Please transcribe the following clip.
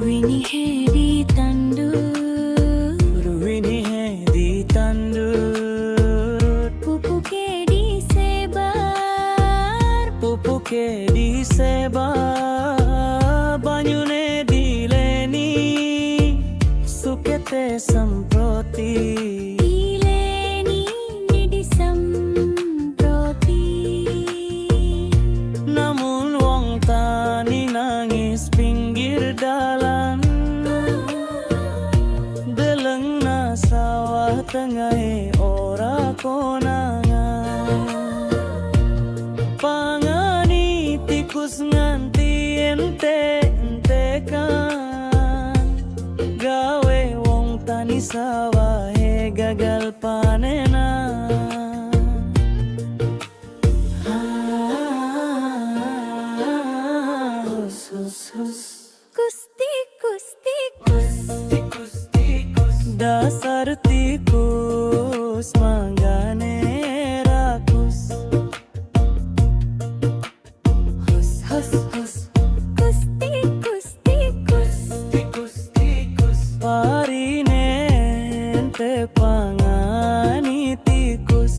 Ruwini hai di tandur, ruwini hai di tandur, pupuke disebar, pupuke disebar, banyune dileni, sukete semproti. dileni disemproti. Namun wong tani nangis pinggir dalan, deleng na sawah tengahe ora konangan. Pangani tikus nganti ente-entekan, gawe wong tani sawahe gagal panenan. Kus Tikus, tikus, dasar tikus manggane rakus. Hus, hus, hus, kus tikus, tikus, tikus, parine ente